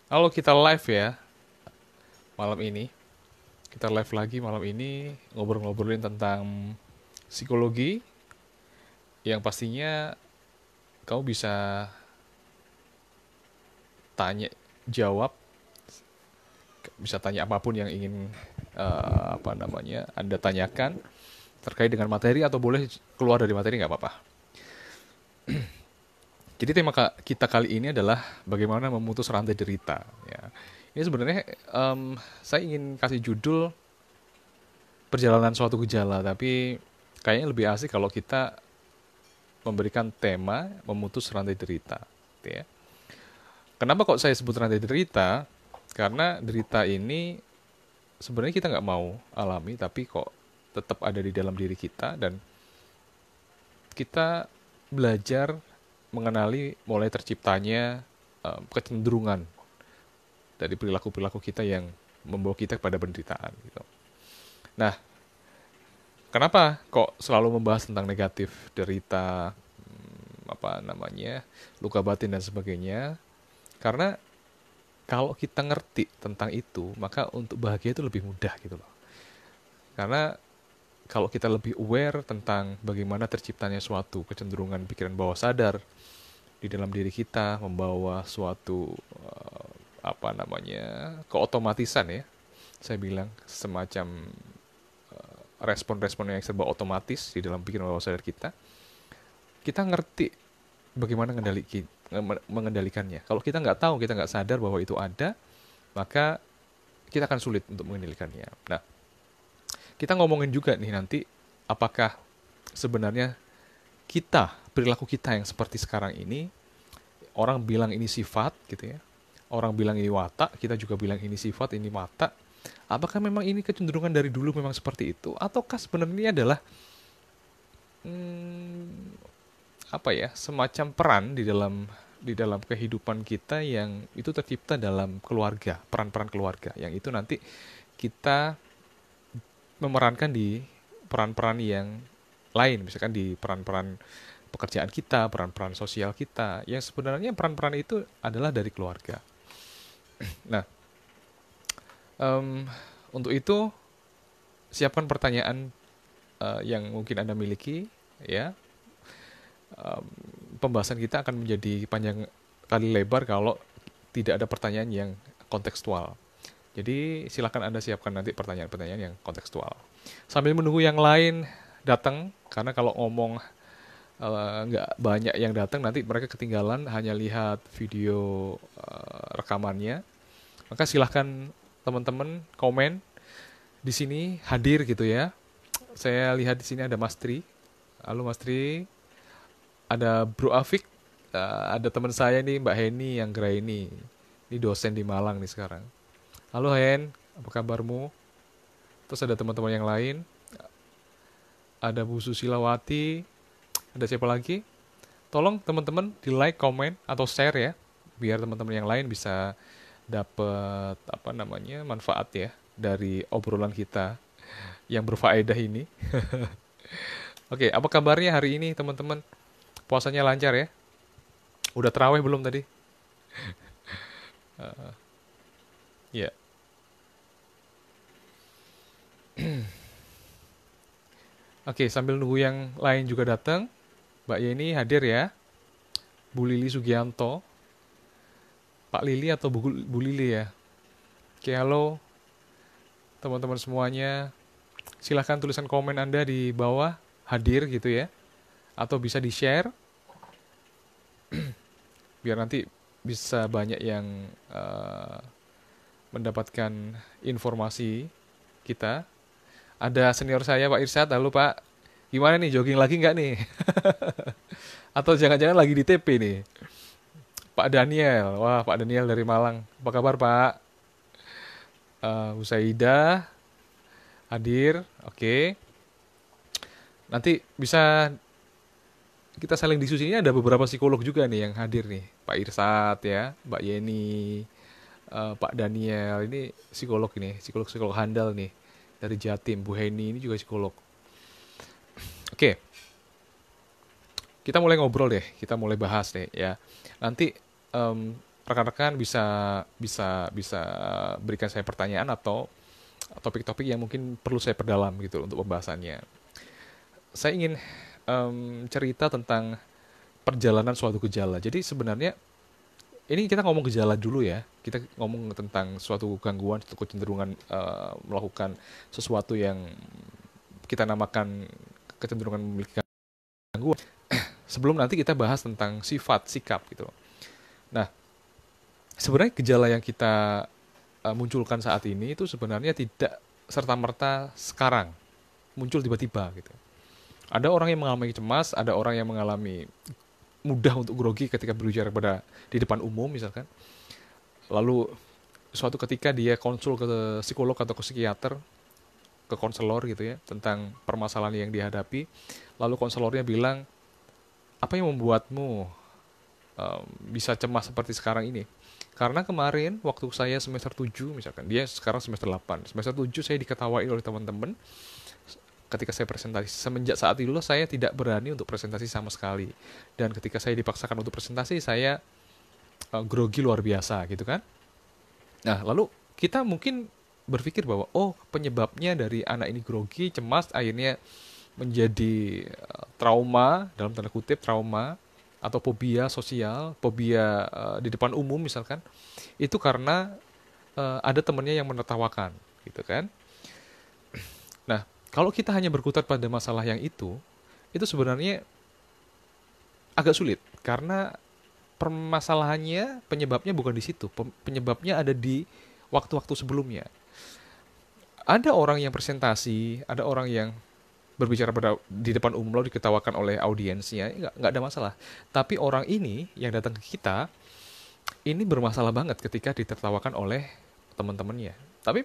Halo, kita live ya malam ini. Kita live lagi malam ini ngobrol-ngobrolin tentang psikologi yang pastinya kamu bisa tanya jawab, bisa tanya apapun yang ingin Anda tanyakan terkait dengan materi atau boleh keluar dari materi nggak apa-apa. Jadi tema kita kali ini adalah bagaimana memutus rantai derita. Ya. Ini sebenarnya saya ingin kasih judul perjalanan suatu gejala, tapi kayaknya lebih asik kalau kita memberikan tema memutus rantai derita. Gitu ya. Kenapa kok saya sebut rantai derita? Karena derita ini sebenarnya kita nggak mau alami, tapi kok tetap ada di dalam diri kita dan kita belajar mengenali mulai terciptanya kecenderungan dari perilaku-perilaku kita yang membawa kita kepada penderitaan. Gitu. Nah, kenapa kok selalu membahas tentang negatif, derita, luka batin dan sebagainya? Karena kalau kita ngerti tentang itu, maka untuk bahagia itu lebih mudah gitu loh. Karena kalau kita lebih aware tentang bagaimana terciptanya suatu kecenderungan pikiran bawah sadar di dalam diri kita, membawa suatu keotomatisan ya. Saya bilang semacam respon-respon yang serba otomatis di dalam pikiran bawah sadar kita. Kita ngerti bagaimana mengendalikannya. Kalau kita nggak tahu, kita nggak sadar bahwa itu ada, maka kita akan sulit untuk mengendalikannya. Nah, kita ngomongin juga nih nanti, apakah sebenarnya perilaku kita yang seperti sekarang ini, orang bilang ini sifat gitu ya, orang bilang ini watak, kita juga bilang ini sifat, ini watak. Apakah memang ini kecenderungan dari dulu memang seperti itu, ataukah sebenarnya adalah hmm, semacam peran di dalam kehidupan kita yang itu tercipta dalam keluarga, peran-peran keluarga, yang itu nanti kita memerankan di peran-peran yang lain, misalkan di peran-peran pekerjaan kita, peran-peran sosial kita, yang sebenarnya peran-peran itu adalah dari keluarga. Nah, em, untuk itu siapkan pertanyaan yang mungkin Anda miliki, ya. Pembahasan kita akan menjadi panjang kali lebar kalau tidak ada pertanyaan yang kontekstual. Jadi silakan Anda siapkan nanti pertanyaan-pertanyaan yang kontekstual. Sambil menunggu yang lain datang, karena kalau ngomong nggak banyak yang datang, nanti mereka ketinggalan hanya lihat video rekamannya. Maka silahkan teman-teman komen di sini hadir gitu ya. Saya lihat di sini ada Mas Tri. Halo Mas Tri. Ada Bro Afik. Ada teman saya nih Mbak Heni yang Graini. Ini dosen di Malang nih sekarang. Halo Hen, apa kabarmu? Terus ada teman-teman yang lain. Ada Bu Susilawati. Ada siapa lagi? Tolong teman-teman di like, komen, atau share ya. Biar teman-teman yang lain bisa dapat manfaat ya dari obrolan kita yang berfaedah ini. Oke, apa kabarnya hari ini teman-teman? Puasanya lancar ya? Udah terawih belum tadi? Ya. Oke, sambil nunggu yang lain juga datang, Mbak Yeni hadir ya. Bu Lili Sugianto, Pak Lili atau Bu Lili ya. Oke, halo teman-teman semuanya. Silahkan tulisan komen Anda di bawah, hadir gitu ya. Atau bisa di-share, biar nanti bisa banyak yang mendapatkan informasi kita. Ada senior saya Pak Irsyad, halo Pak. Gimana nih, jogging lagi nggak nih? Atau jangan-jangan lagi di TP nih? Pak Daniel, wah Pak Daniel dari Malang. Apa kabar Pak? Usaidah hadir, oke. Nanti bisa kita saling diskusi, ini ada beberapa psikolog juga nih yang hadir nih. Pak Irsat ya, Mbak Yeni, Pak Daniel, ini psikolog ini, psikolog-psikolog handal nih dari Jatim. Bu Heni ini juga psikolog. Oke, kita mulai ngobrol deh, kita mulai bahas deh ya. Nanti em, rekan-rekan bisa bisa bisa berikan saya pertanyaan atau topik-topik yang mungkin perlu saya perdalam gitu untuk pembahasannya. Saya ingin cerita tentang perjalanan suatu gejala. Jadi sebenarnya ini kita ngomong gejala dulu ya. Kita ngomong tentang suatu gangguan, suatu kecenderungan melakukan sesuatu yang kita namakan kecenderungan memiliki gangguan. Sebelum nanti kita bahas tentang sifat, sikap gitu. Nah, sebenarnya gejala yang kita munculkan saat ini itu sebenarnya tidak serta-merta sekarang muncul tiba-tiba gitu. Ada orang yang mengalami cemas, ada orang yang mengalami mudah untuk grogi ketika berbicara pada di depan umum misalkan. Lalu suatu ketika dia konsul ke psikolog atau ke psikiater, ke konselor gitu ya, tentang permasalahan yang dihadapi. Lalu konselornya bilang, apa yang membuatmu bisa cemas seperti sekarang ini? Karena kemarin waktu saya semester 7 misalkan, dia sekarang semester 8. Semester 7 saya diketawain oleh teman-teman ketika saya presentasi. Semenjak saat itu saya tidak berani untuk presentasi sama sekali. Dan ketika saya dipaksakan untuk presentasi, saya grogi luar biasa gitu kan. Nah, lalu kita mungkin berpikir bahwa oh, penyebabnya dari anak ini grogi, cemas, akhirnya menjadi trauma, dalam tanda kutip trauma, atau fobia sosial, fobia di depan umum misalkan, itu karena ada temannya yang menertawakan, gitu kan. Nah, kalau kita hanya berkutat pada masalah yang itu sebenarnya agak sulit, karena permasalahannya, penyebabnya bukan di situ, penyebabnya ada di waktu-waktu sebelumnya. Ada orang yang presentasi, ada orang yang berbicara di depan umum lalu diketawakan oleh audiensnya, nggak ada masalah. Tapi orang ini yang datang ke kita, ini bermasalah banget ketika ditertawakan oleh teman-temannya. Tapi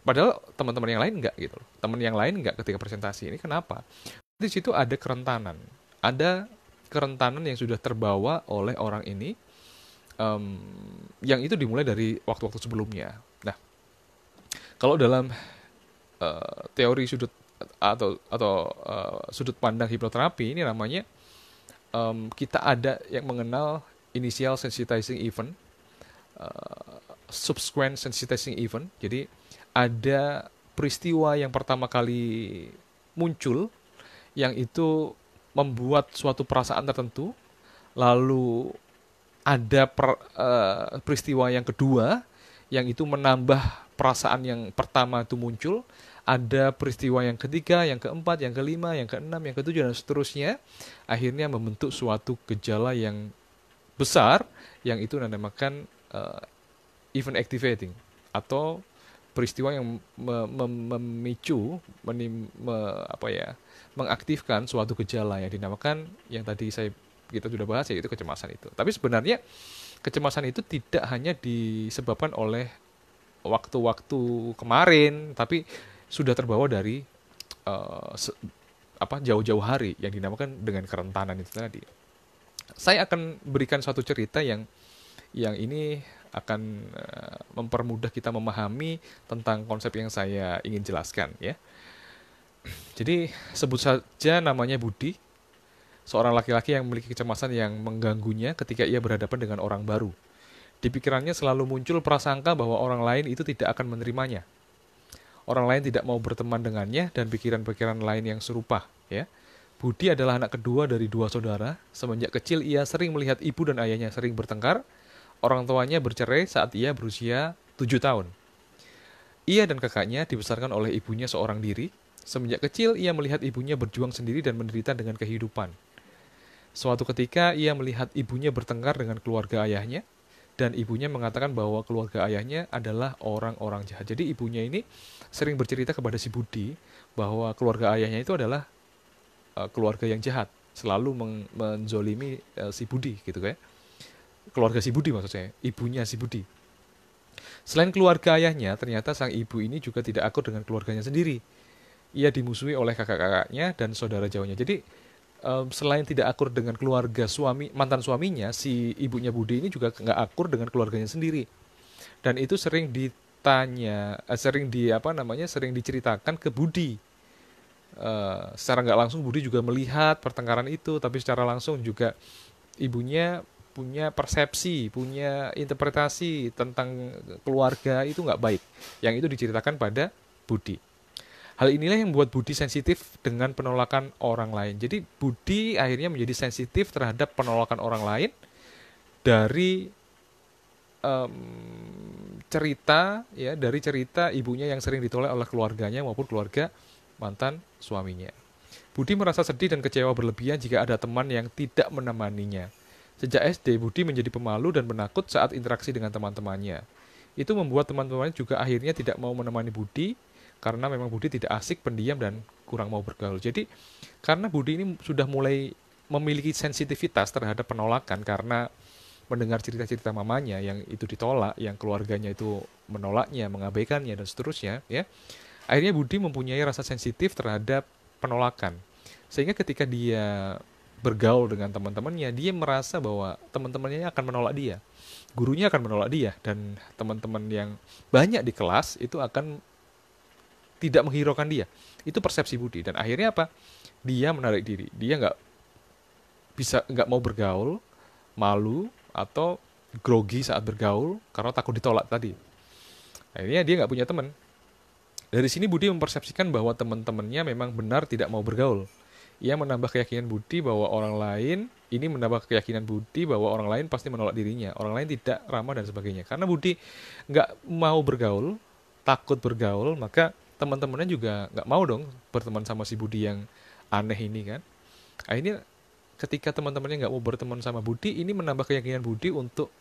padahal teman-teman yang lain nggak gitu. Teman yang lain nggak ketika presentasi. Ini kenapa? Di situ ada kerentanan. Ada kerentanan yang sudah terbawa oleh orang ini, yang itu dimulai dari waktu-waktu sebelumnya. Nah, kalau dalam teori sudut atau sudut pandang hipnoterapi ini namanya kita ada yang mengenal initial sensitizing event, subsequent sensitizing event. Jadi ada peristiwa yang pertama kali muncul yang itu membuat suatu perasaan tertentu, lalu ada peristiwa yang kedua yang itu menambah perasaan yang pertama itu muncul, ada peristiwa yang ketiga, yang keempat, yang kelima, yang keenam, yang ketujuh, dan seterusnya, akhirnya membentuk suatu gejala yang besar, yang itu dinamakan event activating, atau peristiwa yang memicu, mengaktifkan suatu gejala yang dinamakan, yang tadi kita sudah bahas, yaitu kecemasan itu. Tapi sebenarnya kecemasan itu tidak hanya disebabkan oleh waktu-waktu kemarin, tapi sudah terbawa dari jauh-jauh hari yang dinamakan dengan kerentanan itu tadi. Saya akan berikan suatu cerita yang ini akan mempermudah kita memahami tentang konsep yang saya ingin jelaskan ya. Jadi sebut saja namanya Budi, seorang laki-laki yang memiliki kecemasan yang mengganggunya ketika ia berhadapan dengan orang baru. Di pikirannya selalu muncul prasangka bahwa orang lain itu tidak akan menerimanya. Orang lain tidak mau berteman dengannya dan pikiran-pikiran lain yang serupa. Ya. Budi adalah anak kedua dari 2 saudara. Semenjak kecil ia sering melihat ibu dan ayahnya sering bertengkar. Orang tuanya bercerai saat ia berusia 7 tahun. Ia dan kakaknya dibesarkan oleh ibunya seorang diri. Semenjak kecil ia melihat ibunya berjuang sendiri dan menderita dengan kehidupan. Suatu ketika ia melihat ibunya bertengkar dengan keluarga ayahnya, dan ibunya mengatakan bahwa keluarga ayahnya adalah orang-orang jahat. Jadi ibunya ini sering bercerita kepada si Budi bahwa keluarga ayahnya itu adalah keluarga yang jahat, selalu menzolimi si Budi gitu kan. Keluarga si Budi maksud saya, ibunya si Budi. Selain keluarga ayahnya, ternyata sang ibu ini juga tidak akur dengan keluarganya sendiri. Ia dimusuhi oleh kakak-kakaknya dan saudara jauhnya. Jadi selain tidak akur dengan keluarga mantan suaminya, si ibunya Budi ini juga nggak akur dengan keluarganya sendiri. Dan itu sering sering diceritakan ke Budi. Secara nggak langsung Budi juga melihat pertengkaran itu, tapi secara langsung juga ibunya punya persepsi, punya interpretasi tentang keluarga itu nggak baik. Yang itu diceritakan pada Budi. Hal inilah yang membuat Budi sensitif dengan penolakan orang lain. Jadi Budi akhirnya menjadi sensitif terhadap penolakan orang lain dari em, cerita ya, dari cerita ibunya yang sering ditolak oleh keluarganya maupun keluarga mantan suaminya. Budi merasa sedih dan kecewa berlebihan jika ada teman yang tidak menemaninya. Sejak SD, Budi menjadi pemalu dan penakut saat interaksi dengan teman-temannya. Itu membuat teman-temannya juga akhirnya tidak mau menemani Budi karena memang Budi tidak asik, pendiam, dan kurang mau bergaul. Jadi, karena Budi ini sudah mulai memiliki sensitivitas terhadap penolakan karena mendengar cerita-cerita mamanya yang itu ditolak, yang keluarganya itu menolaknya, mengabaikannya, dan seterusnya, ya. Akhirnya Budi mempunyai rasa sensitif terhadap penolakan. Sehingga ketika dia bergaul dengan teman-temannya, dia merasa bahwa teman-temannya akan menolak dia. Gurunya akan menolak dia, dan teman-teman yang banyak di kelas itu akan tidak menghiraukan dia. Itu persepsi Budi, dan akhirnya apa? Dia menarik diri. Dia nggak mau bergaul, malu atau grogi saat bergaul karena takut ditolak tadi. Akhirnya dia nggak punya teman. Dari sini Budi mempersepsikan bahwa teman-temannya memang benar tidak mau bergaul. Ia menambah keyakinan Budi bahwa orang lain, ini menambah keyakinan Budi bahwa orang lain pasti menolak dirinya. Orang lain tidak ramah dan sebagainya. Karena Budi nggak mau bergaul, takut bergaul, maka teman-temannya juga nggak mau dong berteman sama si Budi yang aneh ini kan. Akhirnya ketika teman-temannya nggak mau berteman sama Budi, ini menambah keyakinan Budi untuk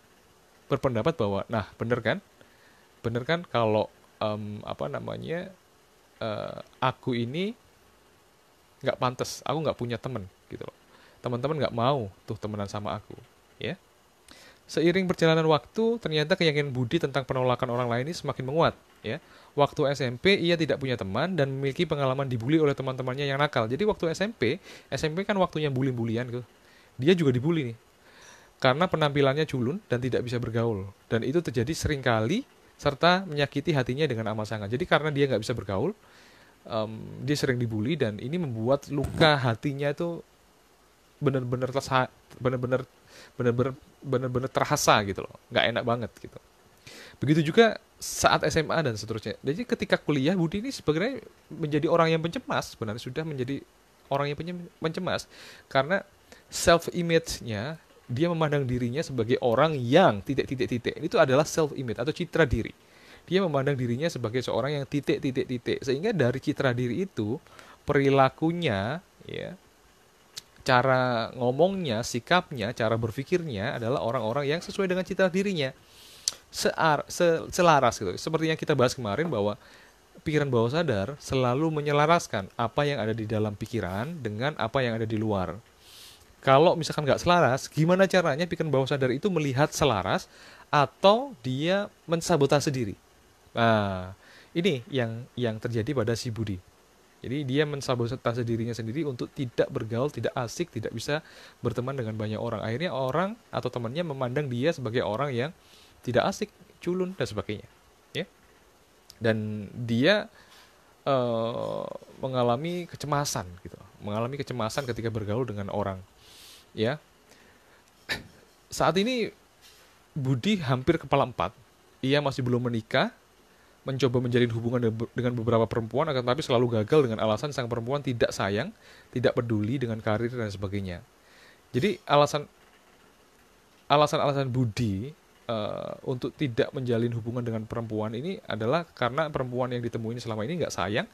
berpendapat bahwa, nah bener kan kalau apa namanya aku ini nggak pantas, aku nggak punya teman gitu loh. Teman-teman nggak mau tuh temenan sama aku, ya. Seiring perjalanan waktu, ternyata keyakinan Budi tentang penolakan orang lain ini semakin menguat, ya. Waktu SMP ia tidak punya teman dan memiliki pengalaman dibully oleh teman-temannya yang nakal. Jadi waktu SMP kan waktunya bully-bulian gitu. Dia juga dibully nih karena penampilannya culun dan tidak bisa bergaul. Dan itu terjadi sering kali serta menyakiti hatinya dengan amat sangat. Jadi karena dia nggak bisa bergaul, dia sering dibully dan ini membuat luka hatinya itu benar-benar benar-benar benar-benar terasa gitu loh, nggak enak banget gitu. Begitu juga saat SMA dan seterusnya. Jadi ketika kuliah Budi ini sebenarnya menjadi orang yang pencemas, sebenarnya sudah menjadi orang yang pencemas karena self image-nya, dia memandang dirinya sebagai orang yang titik. Itu adalah self image atau citra diri. Dia memandang dirinya sebagai seorang yang titik. Sehingga dari citra diri itu perilakunya, ya, cara ngomongnya, sikapnya, cara berpikirnya adalah orang-orang yang sesuai dengan citra dirinya. Selaras gitu. Seperti yang kita bahas kemarin bahwa pikiran bawah sadar selalu menyelaraskan apa yang ada di dalam pikiran dengan apa yang ada di luar. Kalau misalkan nggak selaras, gimana caranya pikiran bawah sadar itu melihat selaras atau dia mensabotase diri? Nah, ini yang terjadi pada si Budi. Jadi dia mensabotase dirinya sendiri untuk tidak bergaul, tidak asik, tidak bisa berteman dengan banyak orang. Akhirnya orang atau temannya memandang dia sebagai orang yang tidak asik, culun, dan sebagainya. Ya. Dan dia mengalami kecemasan gitu. Mengalami kecemasan ketika bergaul dengan orang. Ya. Saat ini Budi hampir kepala 4. Ia masih belum menikah, mencoba menjalin hubungan dengan beberapa perempuan, akan tetapi selalu gagal dengan alasan sang perempuan tidak sayang, tidak peduli dengan karir dan sebagainya. Jadi alasan Budi untuk tidak menjalin hubungan dengan perempuan ini adalah karena perempuan yang ditemui selama ini nggak sayang,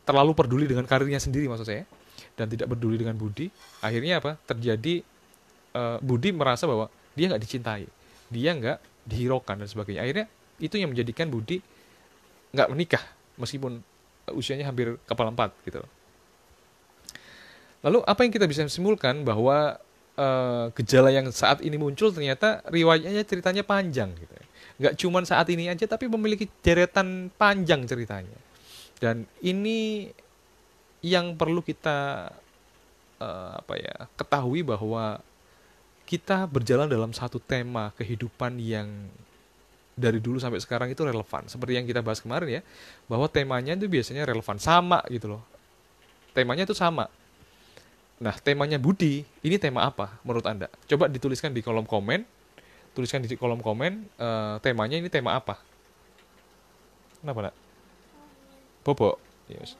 terlalu peduli dengan karirnya sendiri maksud saya, dan tidak peduli dengan Budi. Akhirnya apa? Terjadi Budi merasa bahwa dia nggak dicintai, dia nggak dihiraukan dan sebagainya. Akhirnya itu yang menjadikan Budi nggak menikah meskipun usianya hampir kepala 4 gitu. Lalu apa yang kita bisa simpulkan bahwa gejala yang saat ini muncul ternyata riwayatnya ceritanya panjang gitu. Nggak cuma saat ini aja tapi memiliki deretan panjang ceritanya. Dan ini yang perlu kita ketahui bahwa kita berjalan dalam satu tema kehidupan yang dari dulu sampai sekarang itu relevan. Seperti yang kita bahas kemarin ya, bahwa temanya itu biasanya relevan, sama gitu loh. Temanya itu sama. Nah, temanya Budi, ini tema apa menurut Anda? Coba dituliskan di kolom komen, tuliskan di kolom komen, temanya ini tema apa? Kenapa, nak? Bobo? Yes.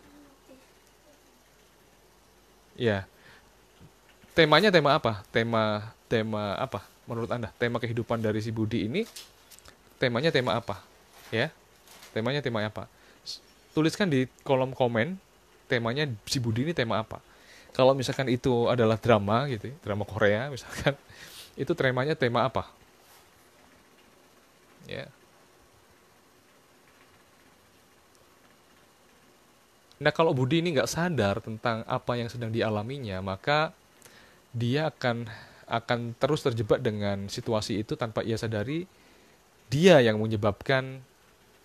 Ya, temanya tema apa? Tema tema apa menurut Anda? Tema kehidupan dari si Budi ini temanya tema apa? Ya, temanya tema apa? Tuliskan di kolom komen temanya si Budi ini tema apa. Kalau misalkan itu adalah drama gitu, drama Korea misalkan, itu temanya tema apa? Ya. Nah, kalau Budi ini nggak sadar tentang apa yang sedang dialaminya, maka dia akan terus terjebak dengan situasi itu tanpa ia sadari dia yang menyebabkan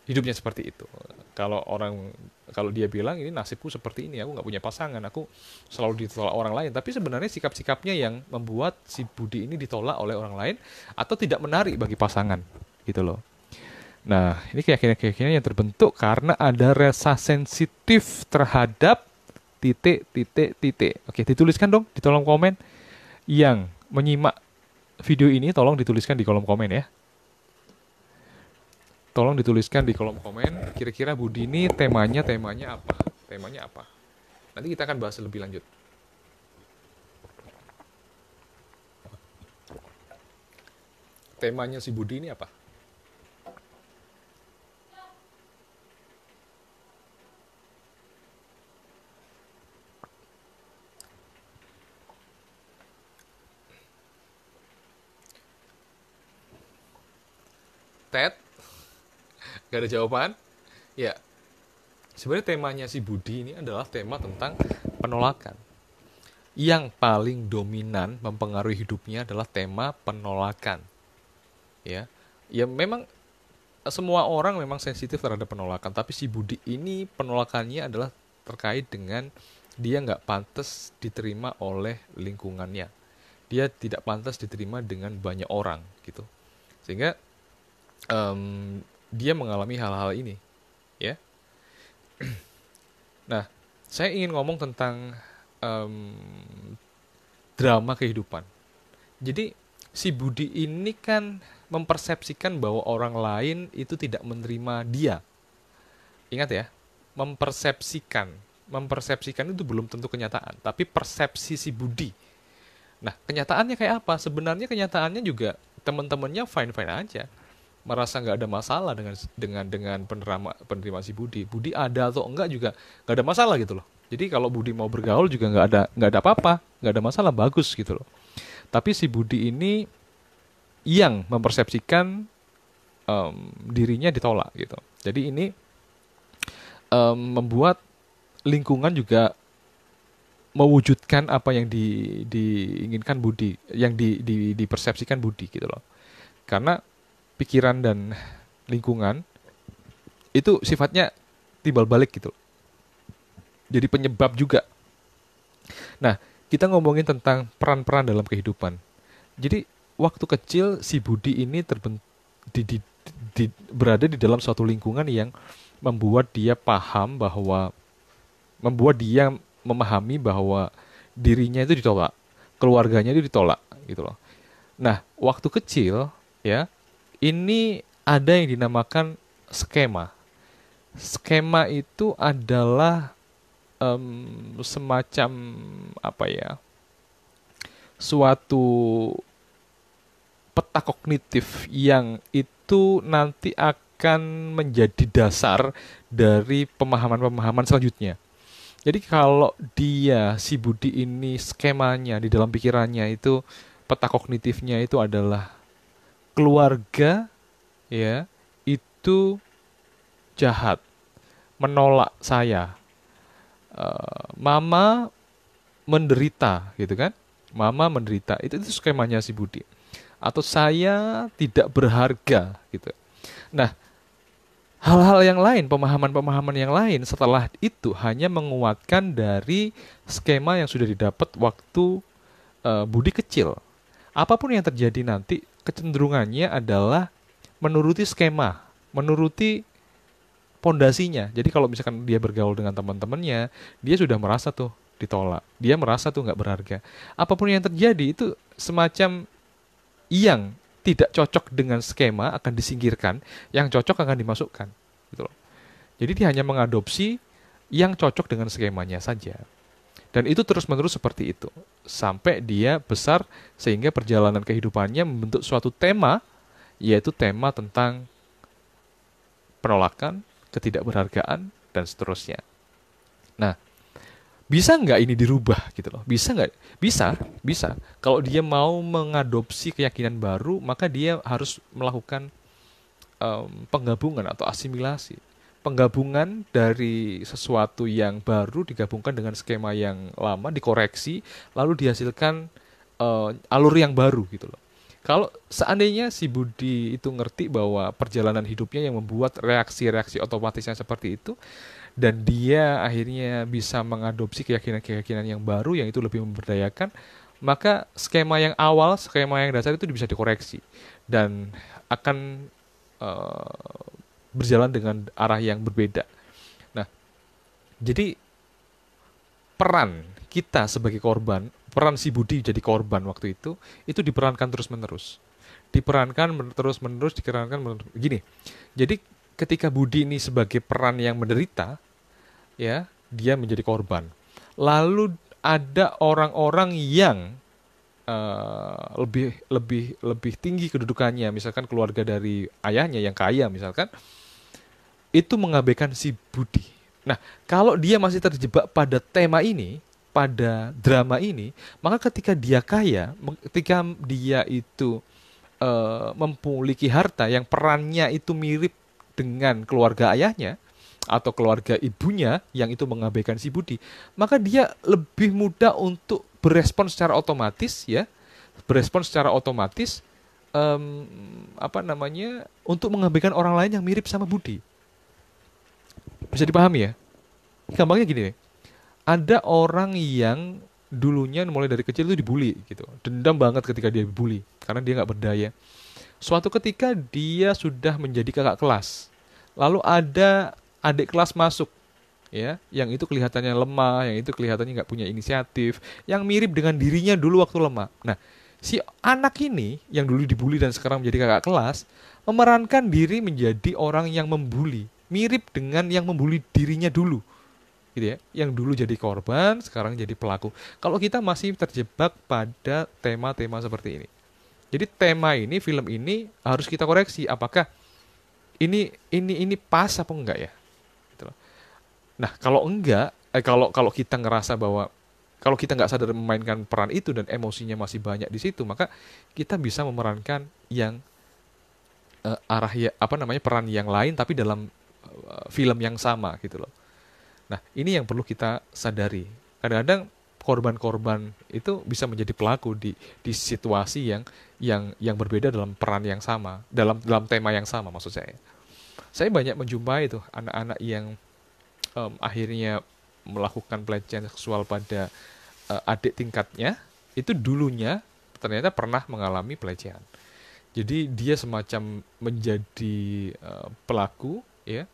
hidupnya seperti itu. Kalau orang kalau dia bilang ini nasibku seperti ini, aku nggak punya pasangan, aku selalu ditolak orang lain, tapi sebenarnya sikap-sikapnya yang membuat si Budi ini ditolak oleh orang lain atau tidak menarik bagi pasangan, gitu loh. Nah, ini keyakinan-keyakinan yang terbentuk karena ada rasa sensitif terhadap titik, titik, titik. Oke, dituliskan dong di kolom komen. Yang menyimak video ini tolong dituliskan di kolom komen ya. Tolong dituliskan di kolom komen. Kira-kira Budi ini temanya apa? Temanya apa? Nanti kita akan bahas lebih lanjut. Temanya si Budi ini apa? Ted? Gak ada jawaban? Ya, sebenarnya temanya si Budi ini adalah tema tentang penolakan. Yang paling dominan mempengaruhi hidupnya adalah tema penolakan. Ya, ya memang semua orang memang sensitif terhadap penolakan, tapi si Budi ini penolakannya adalah terkait dengan dia nggak pantas diterima oleh lingkungannya. Dia tidak pantas diterima dengan banyak orang gitu. Sehingga dia mengalami hal-hal ini, ya. Nah, saya ingin ngomong tentang em, drama kehidupan. Jadi si Budi ini kan mempersepsikan bahwa orang lain itu tidak menerima dia. Ingat ya, mempersepsikan. Mempersepsikan itu belum tentu kenyataan, tapi persepsi si Budi. Nah, kenyataannya kayak apa? Sebenarnya kenyataannya juga teman-temannya fine-fine aja. Merasa nggak ada masalah dengan penerima si Budi. Budi ada atau enggak juga nggak ada masalah gitu loh. Jadi kalau Budi mau bergaul juga nggak ada apa-apa, nggak ada masalah, bagus gitu loh. Tapi si Budi ini yang mempersepsikan dirinya ditolak gitu. Jadi ini membuat lingkungan juga mewujudkan apa yang diinginkan Budi, yang dipersepsikan Budi gitu loh. Karena pikiran dan lingkungan itu sifatnya timbal balik gitu loh. Jadi penyebab juga. Nah, kita ngomongin tentang peran-peran dalam kehidupan. Jadi waktu kecil si Budi ini berada di dalam suatu lingkungan yang membuat dia paham bahwa membuat dia memahami bahwa dirinya itu ditolak, keluarganya itu ditolak gitu loh. Nah, waktu kecil ya, ini ada yang dinamakan skema. Skema itu adalah semacam apa ya? Suatu peta kognitif yang itu nanti akan menjadi dasar dari pemahaman-pemahaman selanjutnya. Jadi kalau dia si Budi ini skemanya di dalam pikirannya itu peta kognitifnya itu adalah keluarga ya itu jahat, menolak saya. Mama menderita gitu kan? Mama menderita. Itu skemanya si Budi. Atau saya tidak berharga gitu. Nah, hal-hal yang lain, pemahaman-pemahaman yang lain setelah itu hanya menguatkan dari skema yang sudah didapat waktu Budi kecil. Apapun yang terjadi nanti, kecenderungannya adalah menuruti skema, menuruti pondasinya. Jadi kalau misalkan dia bergaul dengan teman-temannya, dia sudah merasa tuh, ditolak. Dia merasa tuh nggak berharga. Apapun yang terjadi itu semacam yang tidak cocok dengan skema akan disingkirkan, yang cocok akan dimasukkan. Gitu loh. Jadi dia hanya mengadopsi yang cocok dengan skemanya saja. Dan itu terus-menerus seperti itu. Sampai dia besar sehingga perjalanan kehidupannya membentuk suatu tema, yaitu tema tentang penolakan, ketidakberhargaan, dan seterusnya. Nah, bisa nggak ini dirubah gitu loh? Bisa nggak? Bisa, bisa. Kalau dia mau mengadopsi keyakinan baru, maka dia harus melakukan penggabungan atau asimilasi. Penggabungan dari sesuatu yang baru digabungkan dengan skema yang lama, dikoreksi, lalu dihasilkan alur yang baru gitu loh. Kalau seandainya si Budi itu ngerti bahwa perjalanan hidupnya yang membuat reaksi-reaksi otomatisnya seperti itu, dan dia akhirnya bisa mengadopsi keyakinan-keyakinan yang baru yang itu lebih memberdayakan, maka skema yang awal, skema yang dasar itu bisa dikoreksi dan akan eh, berjalan dengan arah yang berbeda. Nah, jadi peran kita sebagai korban, peran si Budi jadi korban waktu itu diperankan terus-menerus. Diperankan terus-menerus, gini. Jadi ketika Budi ini sebagai peran yang menderita, ya, dia menjadi korban. Lalu ada orang-orang yang lebih lebih lebih tinggi kedudukannya, misalkan keluarga dari ayahnya yang kaya misalkan, itu mengabaikan si Budi. Nah, kalau dia masih terjebak pada tema ini, pada drama ini, maka ketika dia kaya, ketika dia itu memiliki harta yang perannya itu mirip dengan keluarga ayahnya atau keluarga ibunya yang itu mengabaikan si Budi, maka dia lebih mudah untuk berespon secara otomatis, ya, berespon secara otomatis, apa namanya, untuk mengabaikan orang lain yang mirip sama Budi. Bisa dipahami ya? Gampangnya gini nih. Ada orang yang dulunya mulai dari kecil itu dibully gitu. Dendam banget ketika dia dibully karena dia nggak berdaya. Suatu ketika dia sudah menjadi kakak kelas. Lalu ada adik kelas masuk, ya, yang itu kelihatannya lemah, yang itu kelihatannya nggak punya inisiatif, yang mirip dengan dirinya dulu waktu lemah. Nah, si anak ini yang dulu dibully dan sekarang menjadi kakak kelas, memerankan diri menjadi orang yang membuli, mirip dengan yang membuli dirinya dulu, gitu ya, yang dulu jadi korban sekarang jadi pelaku. Kalau kita masih terjebak pada tema-tema seperti ini, jadi tema ini, film ini harus kita koreksi apakah ini pas apa enggak ya, gitu loh. Nah, kalau enggak, kalau kalau kita ngerasa bahwa kalau kita nggak sadar memainkan peran itu dan emosinya masih banyak di situ, maka kita bisa memerankan yang arah, ya, apa namanya, peran yang lain tapi dalam film yang sama gitu loh. Nah, ini yang perlu kita sadari. Kadang-kadang korban-korban itu bisa menjadi pelaku di situasi yang berbeda dalam peran yang sama, dalam tema yang sama maksud saya. Saya banyak menjumpai itu anak-anak yang akhirnya melakukan pelecehan seksual pada adik tingkatnya, itu dulunya ternyata pernah mengalami pelecehan. Jadi dia semacam menjadi pelaku, ya,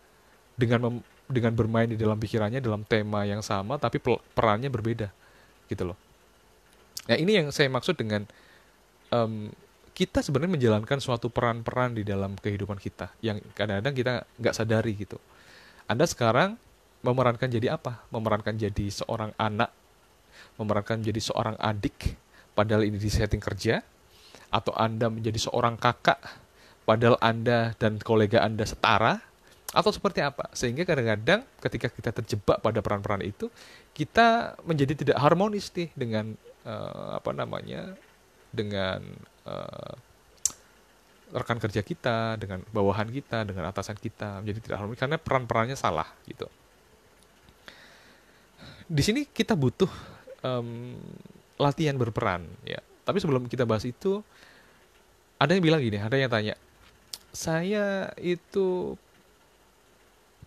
dengan bermain di dalam pikirannya dalam tema yang sama tapi perannya berbeda gitu loh. Nah, ini yang saya maksud dengan kita sebenarnya menjalankan suatu peran-peran di dalam kehidupan kita yang kadang-kadang kita nggak sadari gitu. Anda sekarang memerankan jadi apa? Memerankan jadi seorang anak, memerankan jadi seorang adik, padahal ini di setting kerja, atau Anda menjadi seorang kakak, padahal Anda dan kolega Anda setara, atau seperti apa? Sehingga kadang-kadang ketika kita terjebak pada peran-peran itu, kita menjadi tidak harmonis nih dengan apa namanya, dengan eh, rekan kerja kita, dengan bawahan kita, dengan atasan kita, menjadi tidak harmonis karena peran-perannya salah gitu. Di sini kita butuh em, latihan berperan, ya. Tapi sebelum kita bahas itu, ada yang bilang gini, ada yang tanya, saya itu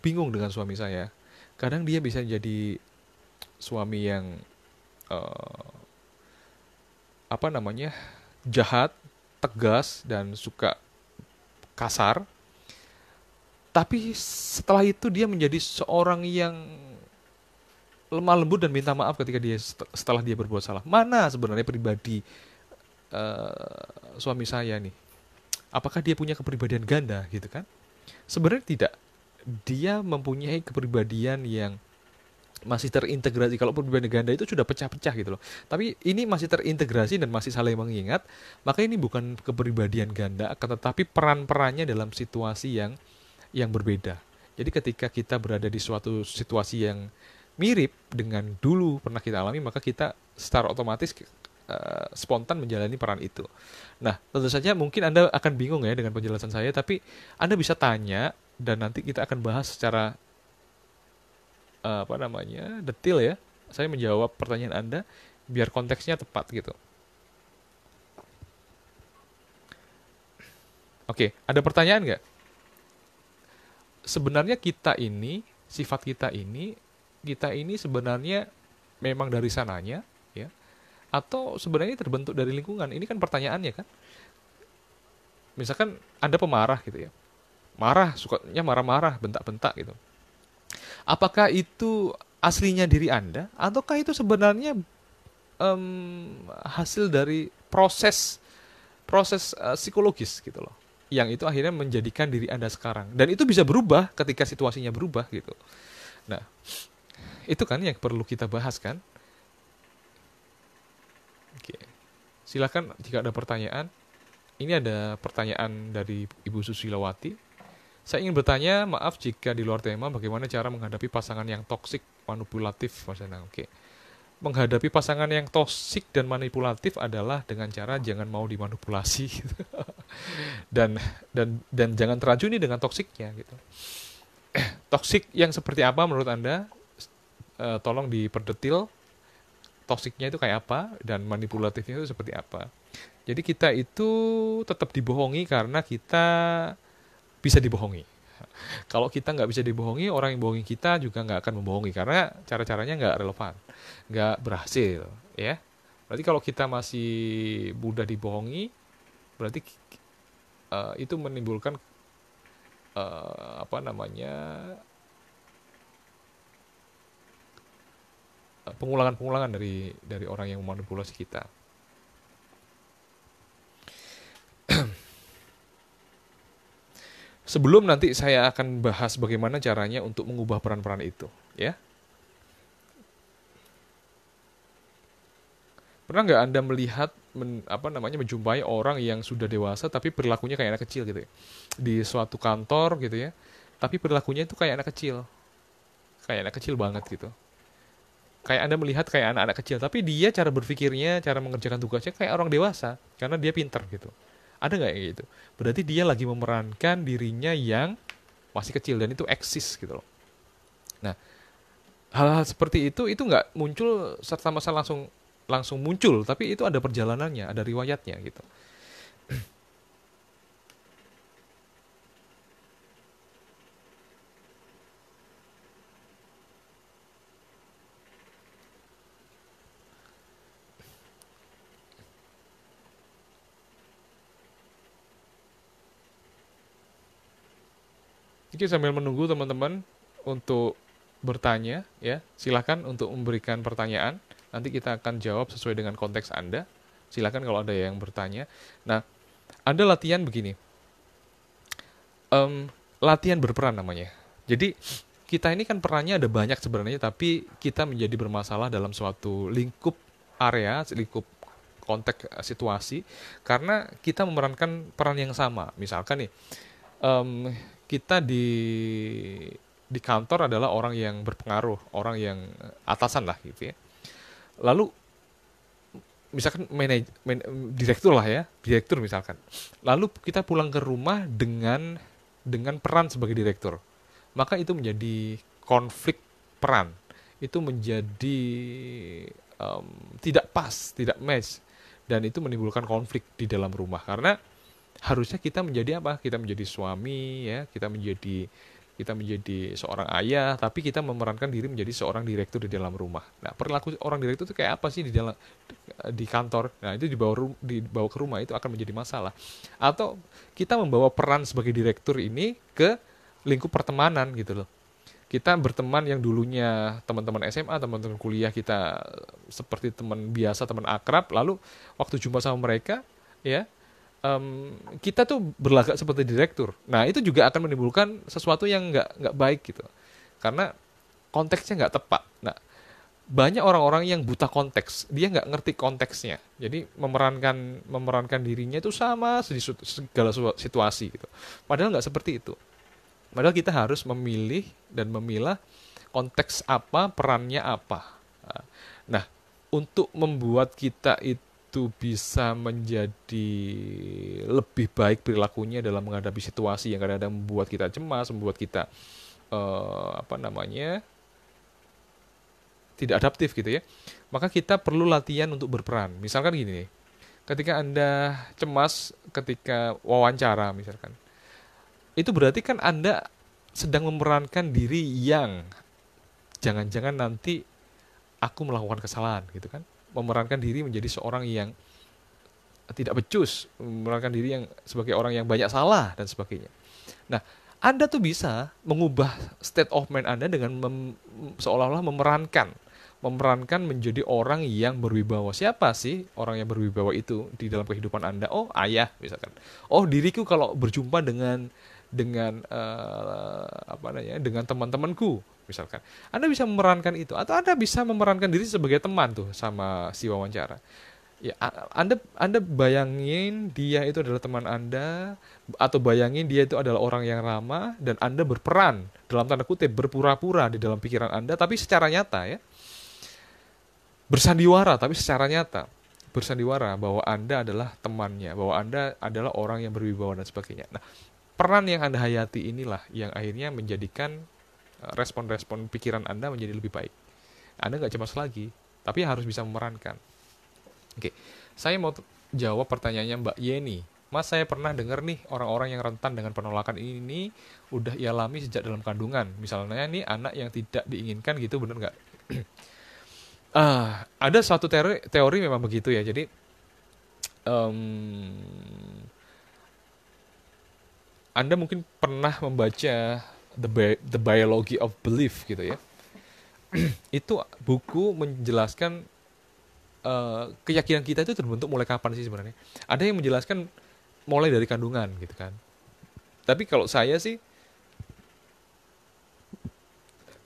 bingung dengan suami saya. Kadang dia bisa jadi suami yang eh, apa namanya, jahat, tegas dan suka kasar. Tapi setelah itu dia menjadi seorang yang lemah lembut dan minta maaf ketika dia setelah dia berbuat salah. Mana sebenarnya pribadi suami saya nih? Apakah dia punya kepribadian ganda gitu kan? Sebenarnya tidak. Dia mempunyai kepribadian yang masih terintegrasi. Kalau perbedaan ganda itu sudah pecah-pecah gitu loh. Tapi ini masih terintegrasi dan masih saling mengingat. Maka ini bukan kepribadian ganda, akan tetapi peran-perannya dalam situasi yang berbeda. Jadi ketika kita berada di suatu situasi yang mirip dengan dulu pernah kita alami, maka kita secara otomatis spontan menjalani peran itu. Nah, tentu saja mungkin Anda akan bingung ya dengan penjelasan saya, tapi Anda bisa tanya dan nanti kita akan bahas secara detail ya. Saya menjawab pertanyaan Anda biar konteksnya tepat gitu. Oke, ada pertanyaan nggak? Sebenarnya sifat kita ini sebenarnya memang dari sananya, ya, atau sebenarnya terbentuk dari lingkungan? Ini kan pertanyaannya kan. Misalkan Anda pemarah gitu ya, sukanya marah-marah, bentak-bentak gitu. Apakah itu aslinya diri Anda, ataukah itu sebenarnya hasil dari proses psikologis gitu loh, yang itu akhirnya menjadikan diri Anda sekarang, dan itu bisa berubah ketika situasinya berubah gitu. Nah, itu kan yang perlu kita bahas kan. Oke, silakan jika ada pertanyaan. Ini ada pertanyaan dari Ibu Susilawati. Saya ingin bertanya, maaf jika di luar tema, bagaimana cara menghadapi pasangan yang toksik, manipulatif, Mas Danang? Oke. Menghadapi pasangan yang toksik dan manipulatif adalah dengan cara jangan mau dimanipulasi gitu. dan jangan teracuni dengan toksiknya gitu. Toksik yang seperti apa menurut Anda? Tolong diperdetil toksiknya itu kayak apa dan manipulatifnya itu seperti apa. Jadi kita itu tetap dibohongi karena kita bisa dibohongi. Kalau kita nggak bisa dibohongi, orang yang bohongi kita juga nggak akan membohongi karena cara-caranya nggak relevan, nggak berhasil, ya. Berarti kalau kita masih mudah dibohongi, berarti itu menimbulkan pengulangan-pengulangan dari orang yang memanipulasi kita. Sebelum nanti saya akan bahas bagaimana caranya untuk mengubah peran-peran itu, ya. Pernah nggak Anda melihat menjumpai orang yang sudah dewasa tapi perilakunya kayak anak kecil gitu ya? Di suatu kantor gitu ya. Tapi perilakunya itu kayak anak kecil. Kayak anak kecil banget gitu. Kayak Anda melihat kayak anak-anak kecil, tapi dia cara berpikirnya, cara mengerjakan tugasnya kayak orang dewasa karena dia pinter gitu. Ada nggak kayak gitu? Berarti dia lagi memerankan dirinya yang masih kecil dan itu eksis gitu loh. Nah, hal-hal seperti itu nggak muncul serta merta langsung muncul, tapi itu ada perjalanannya, ada riwayatnya gitu. Oke, sambil menunggu teman-teman untuk bertanya, ya, silakan untuk memberikan pertanyaan. Nanti kita akan jawab sesuai dengan konteks Anda. Silakan kalau ada yang bertanya. Nah, ada latihan begini. Latihan berperan namanya. Jadi kita ini kan perannya ada banyak sebenarnya, tapi kita menjadi bermasalah dalam suatu lingkup area, lingkup konteks situasi, karena kita memerankan peran yang sama. Misalkan nih, kita di kantor adalah orang yang berpengaruh, orang yang atasan lah gitu ya. Lalu misalkan direktur lah ya, direktur misalkan. Lalu kita pulang ke rumah dengan peran sebagai direktur. Maka itu menjadi konflik peran. Itu menjadi tidak pas, tidak match, dan itu menimbulkan konflik di dalam rumah karena harusnya kita menjadi apa? Kita menjadi suami, ya. Kita menjadi seorang ayah, tapi kita memerankan diri menjadi seorang direktur di dalam rumah. Nah, perilaku orang direktur itu kayak apa sih di kantor? Nah, itu dibawa ke rumah itu akan menjadi masalah. Atau kita membawa peran sebagai direktur ini ke lingkup pertemanan gitu loh. Kita berteman yang dulunya teman-teman SMA, teman-teman kuliah kita seperti teman biasa, teman akrab, lalu waktu jumpa sama mereka, ya, kita tuh berlagak seperti direktur. Nah, itu juga akan menimbulkan sesuatu yang nggak baik gitu, karena konteksnya nggak tepat. Nah, banyak orang-orang yang buta konteks, dia nggak ngerti konteksnya, jadi memerankan dirinya itu sama di segala situasi gitu. Padahal nggak seperti itu. Padahal kita harus memilih dan memilah konteks apa, perannya apa. Nah, untuk membuat kita itu bisa menjadi lebih baik perilakunya dalam menghadapi situasi yang kadang-kadang membuat kita cemas, membuat kita apa namanya, tidak adaptif gitu ya. Maka kita perlu latihan untuk berperan. Misalkan gini nih, ketika Anda cemas ketika wawancara misalkan, itu berarti kan Anda sedang memerankan diri yang jangan-jangan nanti aku melakukan kesalahan gitu kan. Memerankan diri menjadi seorang yang tidak becus, memerankan diri yang sebagai orang yang banyak salah dan sebagainya. Nah, Anda tuh bisa mengubah state of mind Anda dengan seolah-olah memerankan menjadi orang yang berwibawa. Siapa sih orang yang berwibawa itu di dalam kehidupan Anda? Oh, ayah misalkan. Oh, diriku kalau berjumpa dengan apa namanya, dengan teman-temanku misalkan. Anda bisa memerankan itu, atau Anda bisa memerankan diri sebagai teman tuh sama si wawancara. Ya, Anda bayangin dia itu adalah teman Anda, atau bayangin dia itu adalah orang yang ramah, dan Anda berperan dalam tanda kutip berpura-pura di dalam pikiran Anda, tapi secara nyata ya, bersandiwara tapi secara nyata, bersandiwara bahwa Anda adalah temannya, bahwa Anda adalah orang yang berwibawa dan sebagainya. Nah, peran yang Anda hayati inilah yang akhirnya menjadikan respon-respon pikiran Anda menjadi lebih baik. Anda nggak cemas lagi, tapi harus bisa memerankan. Oke, saya mau jawab pertanyaannya Mbak Yeni. Mas, saya pernah dengar nih orang-orang yang rentan dengan penolakan ini udah dialami sejak dalam kandungan. Misalnya nih anak yang tidak diinginkan gitu, bener nggak? Ada suatu teori memang begitu ya. Jadi Anda mungkin pernah membaca The Biology of Belief gitu ya. Itu buku menjelaskan keyakinan kita itu terbentuk mulai kapan sih sebenarnya. Ada yang menjelaskan mulai dari kandungan gitu kan. Tapi kalau saya sih,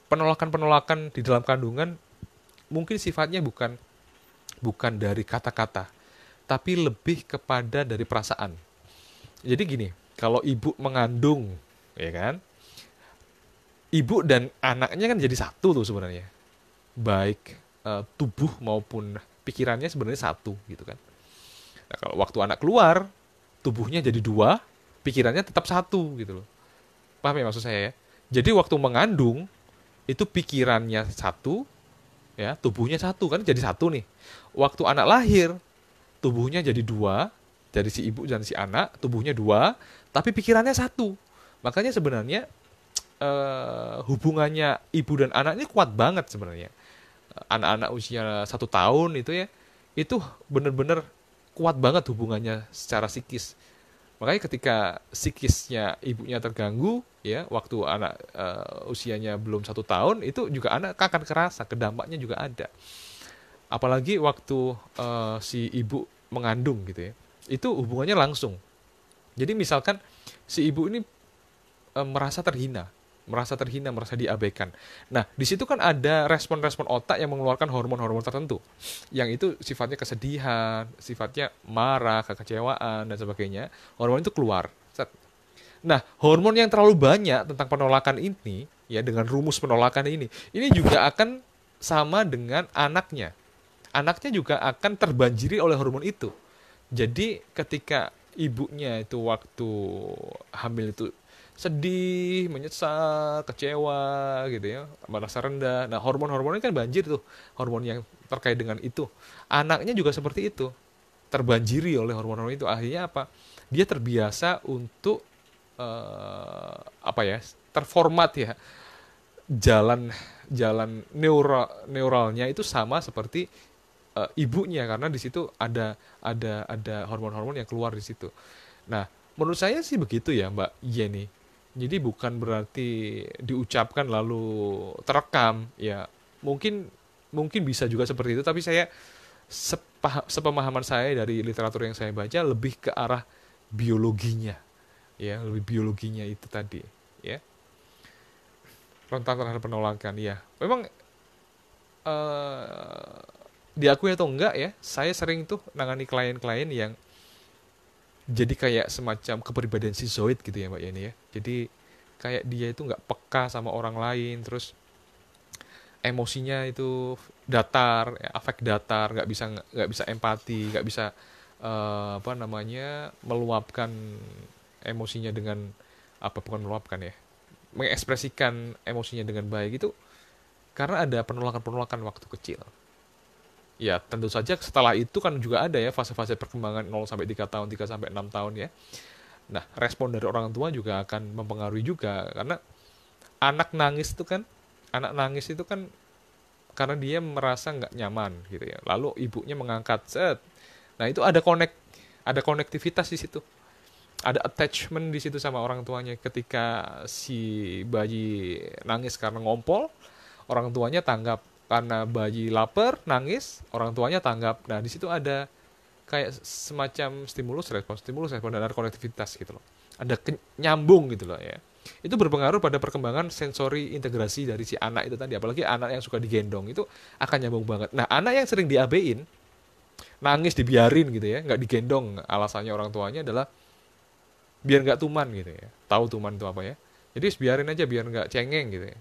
penolakan-penolakan di dalam kandungan mungkin sifatnya bukan dari kata-kata, tapi lebih kepada dari perasaan. Jadi gini, kalau ibu mengandung, ya kan, ibu dan anaknya kan jadi satu tuh sebenarnya, baik tubuh maupun pikirannya sebenarnya satu gitu kan. Nah, kalau waktu anak keluar, tubuhnya jadi dua, pikirannya tetap satu gitu loh. Paham ya maksud saya ya? Jadi waktu mengandung itu pikirannya satu, ya, tubuhnya satu kan, jadi satu nih. Waktu anak lahir, tubuhnya jadi dua, dari si ibu dan si anak, tubuhnya dua, tapi pikirannya satu. Makanya sebenarnya hubungannya ibu dan anak ini kuat banget sebenarnya. Anak-anak usia 1 tahun itu ya, itu benar-benar kuat banget hubungannya secara psikis. Makanya ketika psikisnya ibunya terganggu, ya, waktu anak usianya belum 1 tahun, itu juga anak akan kerasa, kedampaknya juga ada. Apalagi waktu si ibu mengandung gitu ya, itu hubungannya langsung. Jadi misalkan si ibu ini merasa terhina, merasa diabaikan. Nah, di situ kan ada respon-respon otak yang mengeluarkan hormon-hormon tertentu, yang itu sifatnya kesedihan, sifatnya marah, kekecewaan dan sebagainya. Hormon itu keluar. Nah, hormon yang terlalu banyak tentang penolakan ini, ya, dengan rumus penolakan ini juga akan sama dengan anaknya. Anaknya juga akan terbanjiri oleh hormon itu. Jadi ketika ibunya itu waktu hamil itu sedih, menyesal, kecewa gitu ya, merasa rendah. Nah, hormon-hormonnya kan banjir tuh, hormon yang terkait dengan itu. Anaknya juga seperti itu, terbanjiri oleh hormon-hormon itu. Akhirnya apa? Dia terbiasa untuk apa ya? Terformat ya. Jalan neuralnya itu sama seperti ibunya, karena di situ ada hormon-hormon yang keluar di situ. Nah, menurut saya sih begitu ya, Mbak Yeni. Jadi bukan berarti diucapkan lalu terekam, ya mungkin mungkin bisa juga seperti itu, tapi saya sepemahaman saya dari literatur yang saya baca lebih ke arah biologinya, ya lebih biologinya itu tadi, ya rentan terhadap penolakan, ya memang eh, diakui atau enggak ya, saya sering tuh nangani klien-klien yang jadi kayak semacam kepribadian sizoid gitu ya Mbak Yani ya. Jadi kayak dia itu nggak peka sama orang lain, terus emosinya itu datar, ya, afek datar, nggak bisa empati, nggak bisa apa namanya meluapkan emosinya dengan apa, bukan meluapkan ya, mengekspresikan emosinya dengan baik itu karena ada penolakan-penolakan waktu kecil. Ya, tentu saja setelah itu kan juga ada ya fase-fase perkembangan 0 sampai 3 tahun, 3 sampai 6 tahun ya. Nah, respon dari orang tua juga akan mempengaruhi juga karena anak nangis itu kan anak nangis itu kan karena dia merasa nggak nyaman gitu ya. Lalu ibunya mengangkat set. Nah, itu ada konektivitas di situ. Ada attachment di situ sama orang tuanya ketika si bayi nangis karena ngompol, orang tuanya tanggap karena bayi lapar, nangis, orang tuanya tanggap. Nah, di situ ada kayak semacam stimulus respon dan ada konektivitas gitu loh. Ada nyambung gitu loh ya. Itu berpengaruh pada perkembangan sensori integrasi dari si anak itu tadi, apalagi anak yang suka digendong itu akan nyambung banget. Nah, anak yang sering diabein, nangis dibiarin gitu ya, nggak digendong, alasannya orang tuanya adalah biar nggak tuman gitu ya. Tahu tuman itu apa ya? Jadi biarin aja biar nggak cengeng gitu ya.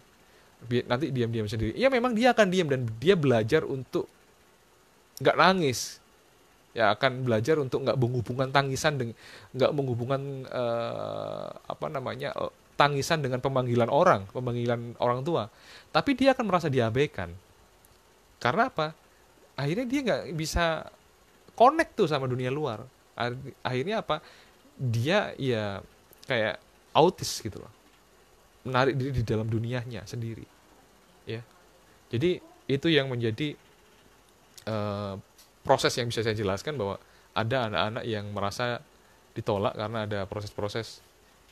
Nanti diam-diam sendiri. Ya memang dia akan diam dan dia belajar untuk nggak nangis, ya akan belajar untuk nggak menghubungkan tangisan dengan nggak menghubungkan apa namanya tangisan dengan pemanggilan orang tua, tapi dia akan merasa diabaikan karena apa, akhirnya dia nggak bisa connect tuh sama dunia luar. Akhirnya apa, dia ya kayak autis gitu loh, menarik diri di dalam dunianya sendiri ya. Jadi itu yang menjadi eh, proses yang bisa saya jelaskan bahwa ada anak-anak yang merasa ditolak karena ada proses-proses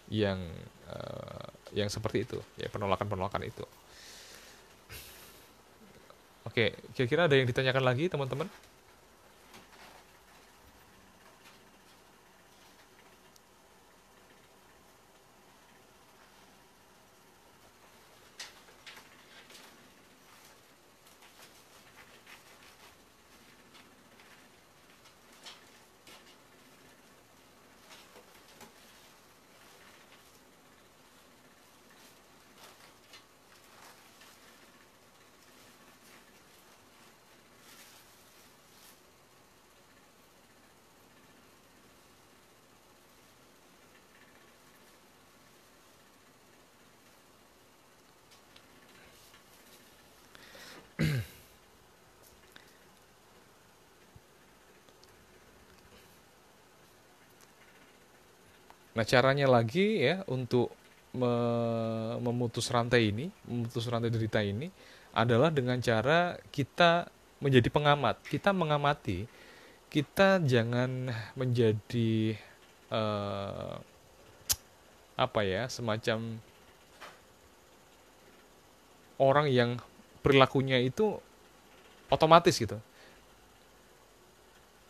yang yang seperti itu ya, penolakan-penolakan itu. Oke, kira-kira ada yang ditanyakan lagi teman-teman? Nah, caranya lagi ya untuk memutus rantai derita ini adalah dengan cara kita menjadi pengamat. Kita mengamati, kita jangan menjadi eh, apa ya, semacam orang yang perilakunya itu otomatis gitu.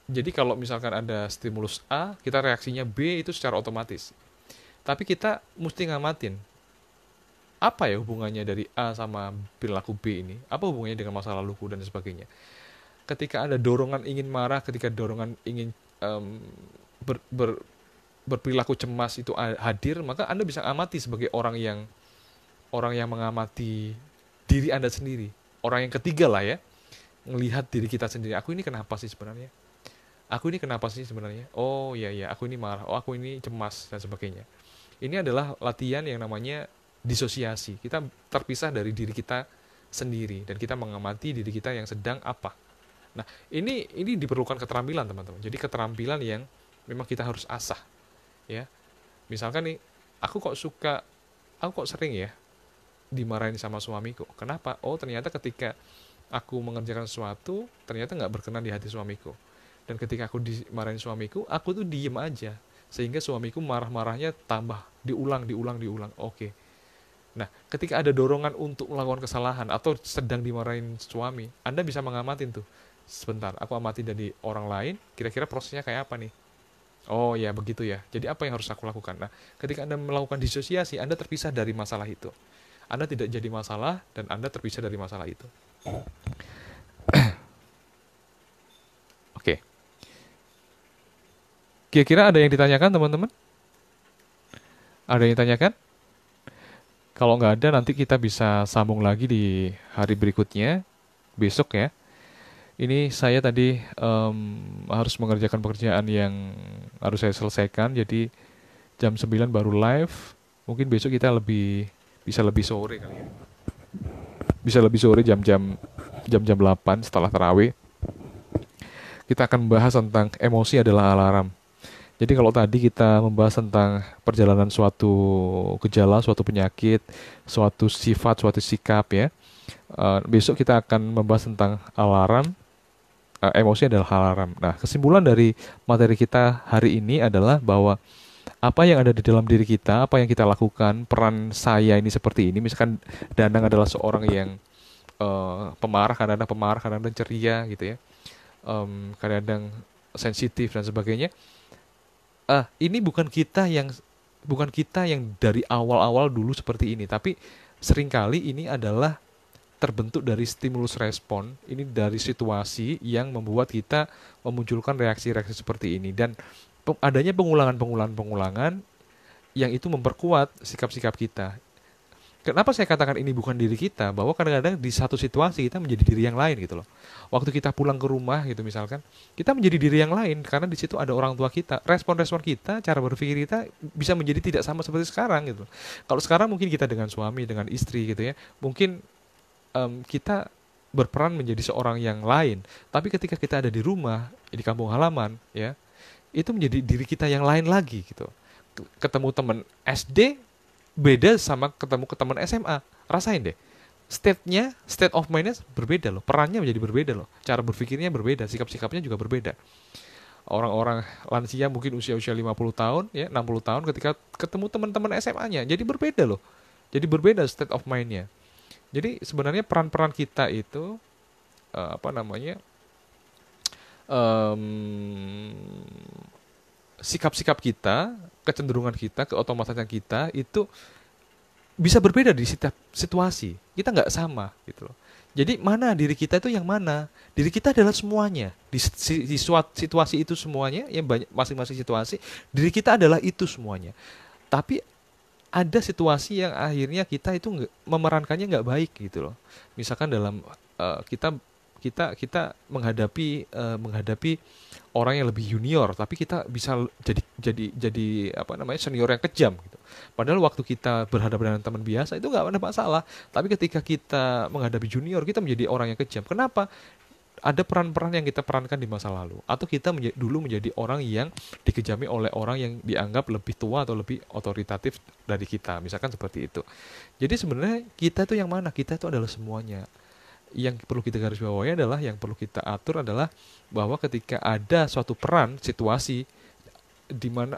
Jadi kalau misalkan ada stimulus A, kita reaksinya B itu secara otomatis. Tapi kita mesti ngamatin, apa ya hubungannya dari A sama perilaku B ini? Apa hubungannya dengan masa laluku dan sebagainya? Ketika ada dorongan ingin marah, ketika dorongan ingin em, ber, ber- berperilaku cemas itu hadir, maka Anda bisa amati sebagai orang yang mengamati diri Anda sendiri. Orang yang ketiga lah ya, ngelihat diri kita sendiri. Aku ini kenapa sih sebenarnya? Aku ini kenapa sih sebenarnya? Oh iya iya, aku ini marah. Oh aku ini cemas dan sebagainya. Ini adalah latihan yang namanya disosiasi. Kita terpisah dari diri kita sendiri dan kita mengamati diri kita yang sedang apa. Nah, ini diperlukan keterampilan, teman-teman. Jadi keterampilan yang memang kita harus asah, ya. Misalkan nih, aku kok sering ya dimarahin sama suamiku. Kenapa? Oh, ternyata ketika aku mengerjakan sesuatu, ternyata nggak berkenan di hati suamiku. Dan ketika aku dimarahin suamiku, aku tuh diem aja. Sehingga suamiku marah-marahnya tambah diulang. Oke. Nah, ketika ada dorongan untuk melakukan kesalahan atau sedang dimarahin suami, Anda bisa mengamatin tuh. Sebentar, aku amatin dari orang lain, kira-kira prosesnya kayak apa nih? Oh ya, begitu ya. Jadi apa yang harus aku lakukan? Nah, ketika Anda melakukan disosiasi, Anda terpisah dari masalah itu. Anda tidak jadi masalah dan Anda terpisah dari masalah itu. Oke. Kira-kira ada yang ditanyakan, teman-teman? Ada yang ditanyakan? Kalau nggak ada, nanti kita bisa sambung lagi di hari berikutnya, besok ya. Ini saya tadi harus mengerjakan pekerjaan yang harus saya selesaikan, jadi jam 9 baru live. Mungkin besok kita bisa lebih sore kali ya. Bisa lebih sore jam-jam 8 setelah tarawih. Kita akan membahas tentang emosi adalah alarm. Jadi kalau tadi kita membahas tentang perjalanan suatu gejala, suatu penyakit, suatu sifat, suatu sikap ya. Besok kita akan membahas tentang alarm. Emosi adalah alarm. Nah, kesimpulan dari materi kita hari ini adalah bahwa apa yang ada di dalam diri kita, apa yang kita lakukan, peran saya ini seperti ini. Misalkan Danang adalah seorang yang pemarah, kadang-kadang ceria gitu ya. Kadang-kadang sensitif dan sebagainya. Ini bukan kita yang dari awal-awal dulu seperti ini, tapi seringkali ini adalah terbentuk dari stimulus respon, ini dari situasi yang membuat kita memunculkan reaksi-reaksi seperti ini dan adanya pengulangan-pengulangan yang itu memperkuat sikap-sikap kita. Kenapa saya katakan ini bukan diri kita? Bahwa kadang-kadang di satu situasi kita menjadi diri yang lain gitu loh. Waktu kita pulang ke rumah gitu misalkan, kita menjadi diri yang lain karena di situ ada orang tua kita. Respon-respon kita, cara berpikir kita bisa menjadi tidak sama seperti sekarang gitu. Kalau sekarang mungkin kita dengan suami, dengan istri gitu ya, mungkin kita berperan menjadi seorang yang lain. Tapi ketika kita ada di rumah, di kampung halaman, ya, itu menjadi diri kita yang lain lagi gitu. Ketemu teman SD beda sama ketemu ke teman SMA. Rasain deh. State of mind-nya berbeda loh. Perannya menjadi berbeda loh. Cara berpikirnya berbeda, sikap-sikapnya juga berbeda. Orang-orang lansia mungkin usia-usia 50 tahun, ya, 60 tahun ketika ketemu teman-teman SMA-nya, jadi berbeda loh. Jadi berbeda state of mind-nya. Jadi sebenarnya peran-peran kita itu apa namanya? Sikap-sikap kita, kecenderungan kita, keotomasan kita itu bisa berbeda di setiap situasi. Kita nggak sama gitu loh. Jadi mana diri kita itu yang mana? Diri kita adalah semuanya. Di suatu situasi itu semuanya, yang banyak masing-masing situasi, diri kita adalah itu semuanya. Tapi ada situasi yang akhirnya kita itu memerankannya nggak baik gitu loh. Misalkan dalam kita menghadapi orang yang lebih junior, tapi kita bisa jadi apa namanya senior yang kejam gitu. Padahal waktu kita berhadapan dengan teman biasa itu nggak ada masalah. Tapi ketika kita menghadapi junior, kita menjadi orang yang kejam. Kenapa? Ada peran-peran yang kita perankan di masa lalu, atau kita dulu menjadi orang yang dikejami oleh orang yang dianggap lebih tua atau lebih otoritatif dari kita, misalkan seperti itu. Jadi sebenarnya kita itu yang mana? Kita itu adalah semuanya. Yang perlu kita garis bawahi adalah, yang perlu kita atur adalah bahwa ketika ada suatu peran situasi di mana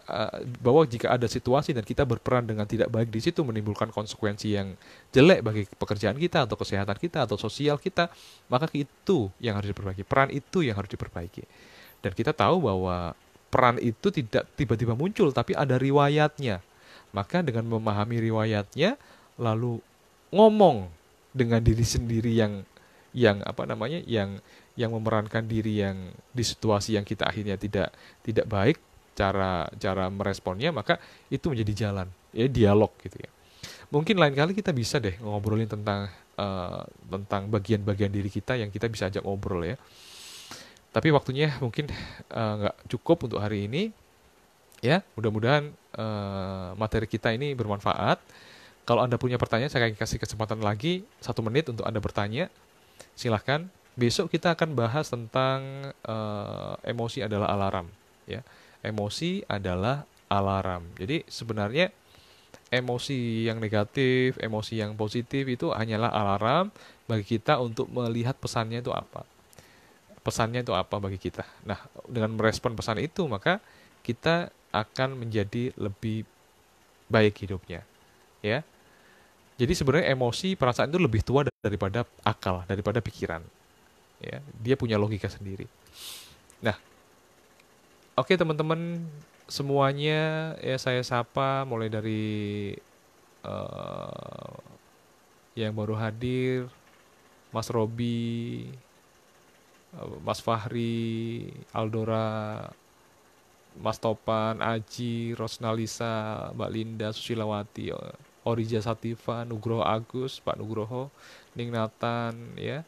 bahwa jika ada situasi dan kita berperan dengan tidak baik di situ menimbulkan konsekuensi yang jelek bagi pekerjaan kita atau kesehatan kita atau sosial kita, maka itu yang harus diperbaiki, peran itu yang harus diperbaiki. Dan kita tahu bahwa peran itu tidak tiba-tiba muncul, tapi ada riwayatnya. Maka dengan memahami riwayatnya, lalu ngomong dengan diri sendiri yang apa namanya, yang memerankan diri yang di situasi yang kita akhirnya tidak baik cara meresponnya, maka itu menjadi jalan ya, dialog gitu ya. Mungkin lain kali kita bisa deh ngobrolin tentang bagian-bagian diri kita yang kita bisa ajak ngobrol ya. Tapi waktunya mungkin nggak cukup untuk hari ini ya. Mudah-mudahan materi kita ini bermanfaat. Kalau Anda punya pertanyaan, saya akan kasih kesempatan lagi 1 menit untuk Anda bertanya. Silahkan. Besok kita akan bahas tentang emosi adalah alarm ya. Emosi adalah alarm. Jadi sebenarnya emosi yang negatif, emosi yang positif itu hanyalah alarm bagi kita untuk melihat pesannya itu apa. Pesannya itu apa bagi kita. Nah, dengan merespon pesan itu, maka kita akan menjadi lebih baik hidupnya, ya. Jadi sebenarnya emosi, perasaan itu lebih tua daripada akal, daripada pikiran, ya. Dia punya logika sendiri. Nah, oke teman-teman semuanya, ya saya sapa mulai dari eh, yang baru hadir, Mas Robi, Mas Fahri, Aldora, Mas Topan, Aji, Rosnalisa, Mbak Linda, Susilawati, Orija Sativa, Nugroho Agus, Pak Nugroho, Ning Nathan, ya.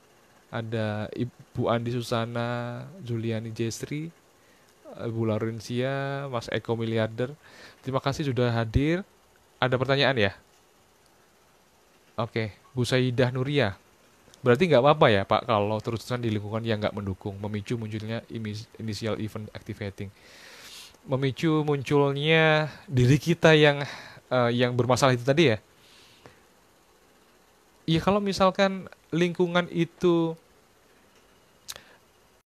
Ada Ibu Andi Susana, Juliani Jestri, Ibu Laurencia, Mas Eko Miliarder. Terima kasih sudah hadir. Ada pertanyaan ya? Oke, Bu Saidah Nuria. Berarti nggak apa-apa ya Pak kalau terus-terusan di lingkungan yang nggak mendukung, memicu munculnya initial event activating, memicu munculnya diri kita yang bermasalah itu tadi ya. Iya kalau misalkan lingkungan itu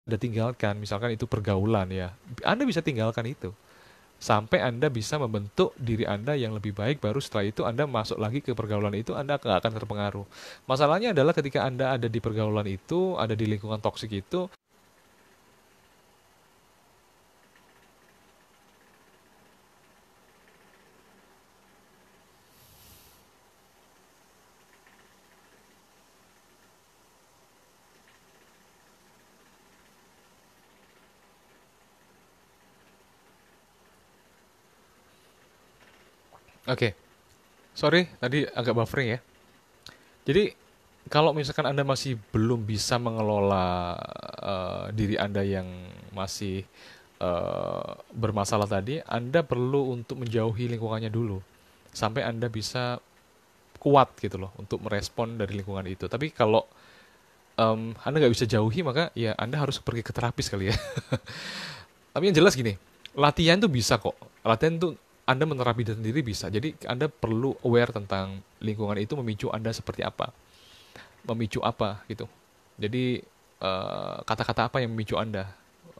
Anda tinggalkan, misalkan itu pergaulan ya, Anda bisa tinggalkan itu. Sampai Anda bisa membentuk diri Anda yang lebih baik, baru setelah itu Anda masuk lagi ke pergaulan itu, Anda nggak akan terpengaruh. Masalahnya adalah ketika Anda ada di pergaulan itu, ada di lingkungan toksik itu. Oke, sorry tadi agak buffering ya. Jadi kalau misalkan Anda masih belum bisa mengelola diri Anda yang masih bermasalah tadi, Anda perlu untuk menjauhi lingkungannya dulu sampai Anda bisa kuat gitu loh untuk merespon dari lingkungan itu. Tapi kalau Anda nggak bisa jauhi, maka ya Anda harus pergi ke terapis kali ya. Tapi yang jelas gini, latihan tuh bisa kok. Latihan tuh Anda menerapi diri sendiri bisa. Jadi Anda perlu aware tentang lingkungan itu memicu Anda seperti apa, memicu apa gitu. Jadi kata-kata apa yang memicu Anda,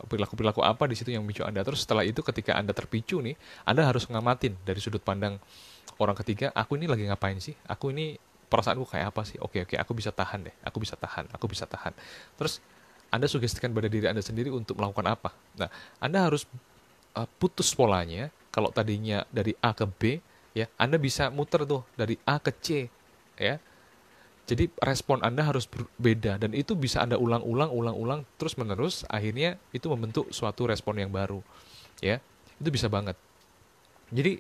perilaku-perilaku apa di situ yang memicu Anda. Terus setelah itu ketika Anda terpicu nih, Anda harus ngamatin dari sudut pandang orang ketiga, aku ini lagi ngapain sih? Aku ini perasaanku kayak apa sih? Oke, oke, aku bisa tahan deh. Aku bisa tahan, aku bisa tahan. Terus Anda sugestikan pada diri Anda sendiri untuk melakukan apa. Nah, Anda harus putus polanya. Kalau tadinya dari A ke B, ya, Anda bisa muter tuh dari A ke C, ya. Jadi respon Anda harus berbeda dan itu bisa Anda ulang-ulang, ulang-ulang terus menerus. Akhirnya itu membentuk suatu respon yang baru, ya. Itu bisa banget. Jadi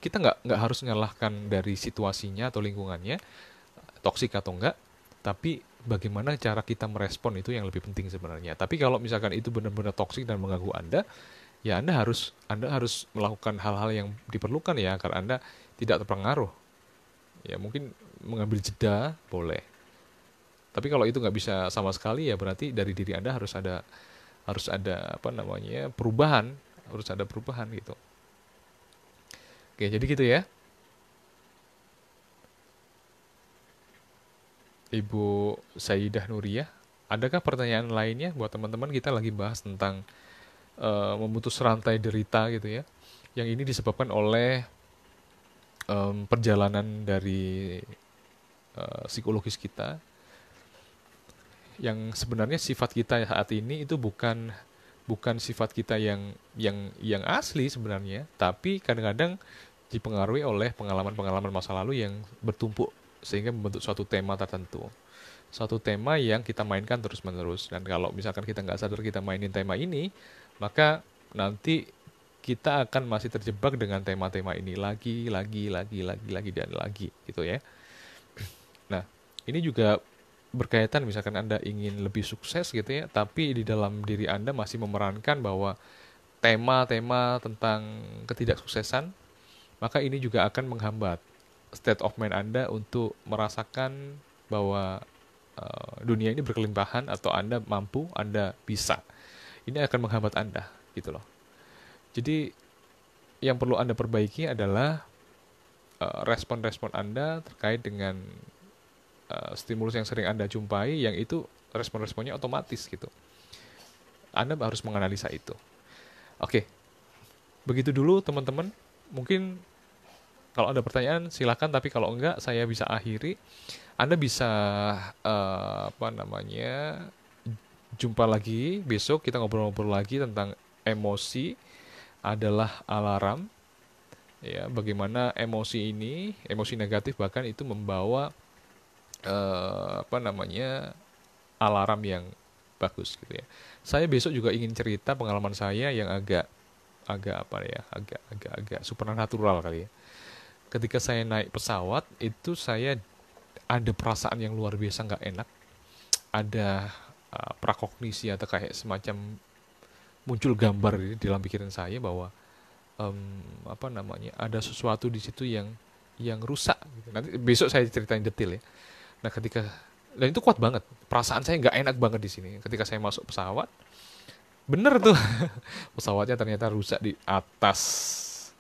kita nggak harus menyalahkan dari situasinya atau lingkungannya, toksik atau enggak, tapi bagaimana cara kita merespon itu yang lebih penting sebenarnya. Tapi kalau misalkan itu benar-benar toksik dan mengganggu Anda, ya Anda harus melakukan hal-hal yang diperlukan ya agar Anda tidak terpengaruh. Ya mungkin mengambil jeda boleh. Tapi kalau itu nggak bisa sama sekali ya berarti dari diri Anda harus ada apa namanya perubahan, harus ada perubahan gitu. Oke, jadi gitu ya. Ibu Saidah Nuriyah, adakah pertanyaan lainnya buat teman-teman? Kita lagi bahas tentang memutus rantai derita gitu ya. Yang ini disebabkan oleh perjalanan dari psikologis kita, yang sebenarnya sifat kita saat ini itu bukan bukan sifat kita yang asli sebenarnya, tapi kadang-kadang dipengaruhi oleh pengalaman-pengalaman masa lalu yang bertumpuk sehingga membentuk suatu tema tertentu. Suatu tema yang kita mainkan terus-menerus. Dan kalau misalkan kita nggak sadar kita mainin tema ini, maka nanti kita akan masih terjebak dengan tema-tema ini lagi dan lagi gitu ya. Nah, ini juga berkaitan misalkan Anda ingin lebih sukses gitu ya, tapi di dalam diri Anda masih memerankan bahwa tema-tema tentang ketidaksuksesan, maka ini juga akan menghambat state of mind Anda untuk merasakan bahwa dunia ini berkelimpahan atau Anda mampu, Anda bisa. Ini akan menghambat Anda gitu loh. Jadi yang perlu Anda perbaiki adalah respon-respon Anda terkait dengan stimulus yang sering Anda jumpai, yang itu respon-responnya otomatis gitu. Anda harus menganalisa itu. Oke, begitu dulu teman-teman. Mungkin kalau ada pertanyaan silakan, tapi kalau enggak saya bisa akhiri. Anda bisa apa namanya, jumpa lagi besok, kita ngobrol-ngobrol lagi tentang emosi adalah alarm, ya, bagaimana emosi ini, emosi negatif bahkan itu membawa apa namanya, alarm yang bagus gitu ya. Saya besok juga ingin cerita pengalaman saya yang agak agak apa ya, agak supernatural kali ya. Ketika saya naik pesawat itu saya ada perasaan yang luar biasa nggak enak, ada prakognisi atau kayak semacam muncul gambar di dalam pikiran saya bahwa apa namanya, ada sesuatu di situ yang rusak gitu. Nanti besok saya ceritain detail ya. Nah ketika, dan itu kuat banget, perasaan saya nggak enak banget di sini ketika saya masuk pesawat. Bener tuh, pesawatnya ternyata rusak di atas.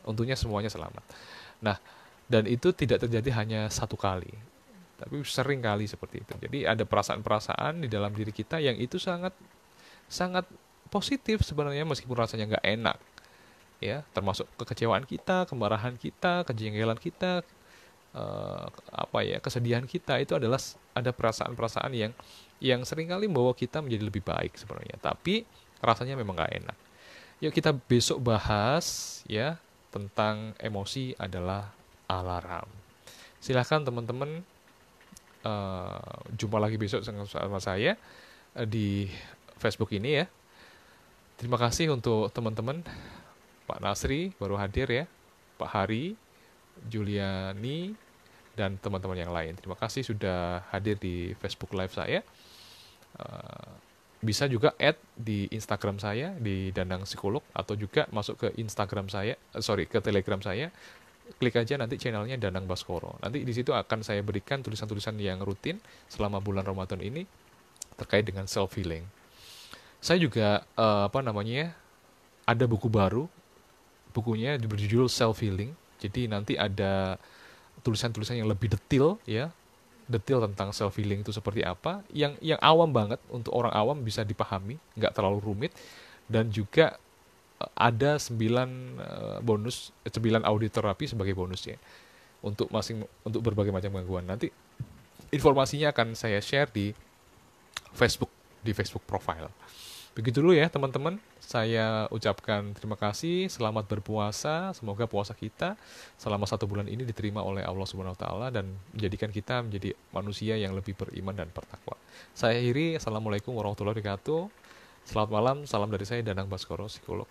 Untungnya semuanya selamat. Nah, dan itu tidak terjadi hanya satu kali, tapi sering kali seperti itu. Jadi ada perasaan-perasaan di dalam diri kita yang itu sangat sangat positif sebenarnya, meskipun rasanya nggak enak, ya, termasuk kekecewaan kita, kemarahan kita, kejengkelan kita, apa ya, kesedihan kita, itu adalah ada perasaan-perasaan yang seringkali membawa kita menjadi lebih baik sebenarnya, tapi rasanya memang nggak enak. Yuk kita besok bahas ya tentang emosi adalah alarm. Silahkan teman-teman, jumpa lagi besok sama saya di Facebook ini ya. Terima kasih untuk teman-teman, Pak Nasri baru hadir ya, Pak Hari, Juliani, dan teman-teman yang lain. Terima kasih sudah hadir di Facebook Live saya. Eh, Bisa juga add di Instagram saya di Danang Psikolog, atau juga masuk ke Instagram saya, ke Telegram saya. Klik aja nanti channelnya Danang Baskoro. Nanti di situ akan saya berikan tulisan-tulisan yang rutin selama bulan Ramadan ini terkait dengan self healing. Saya juga apa namanya, ada buku baru, bukunya berjudul Self Healing. Jadi nanti ada tulisan-tulisan yang lebih detail ya, detail tentang self healing itu seperti apa, yang awam banget, untuk orang awam bisa dipahami, nggak terlalu rumit. Dan juga ada 9 bonus, 9 audio terapi sebagai bonusnya untuk berbagai macam gangguan. Nanti informasinya akan saya share di Facebook, di Facebook profile. Begitu dulu ya teman-teman. Saya ucapkan terima kasih, selamat berpuasa. Semoga puasa kita selama 1 bulan ini diterima oleh Allah Subhanahu Wa Taala dan menjadikan kita menjadi manusia yang lebih beriman dan bertakwa. Saya akhiri, assalamualaikum warahmatullahi wabarakatuh. Selamat malam, salam dari saya Danang Baskoro, psikolog.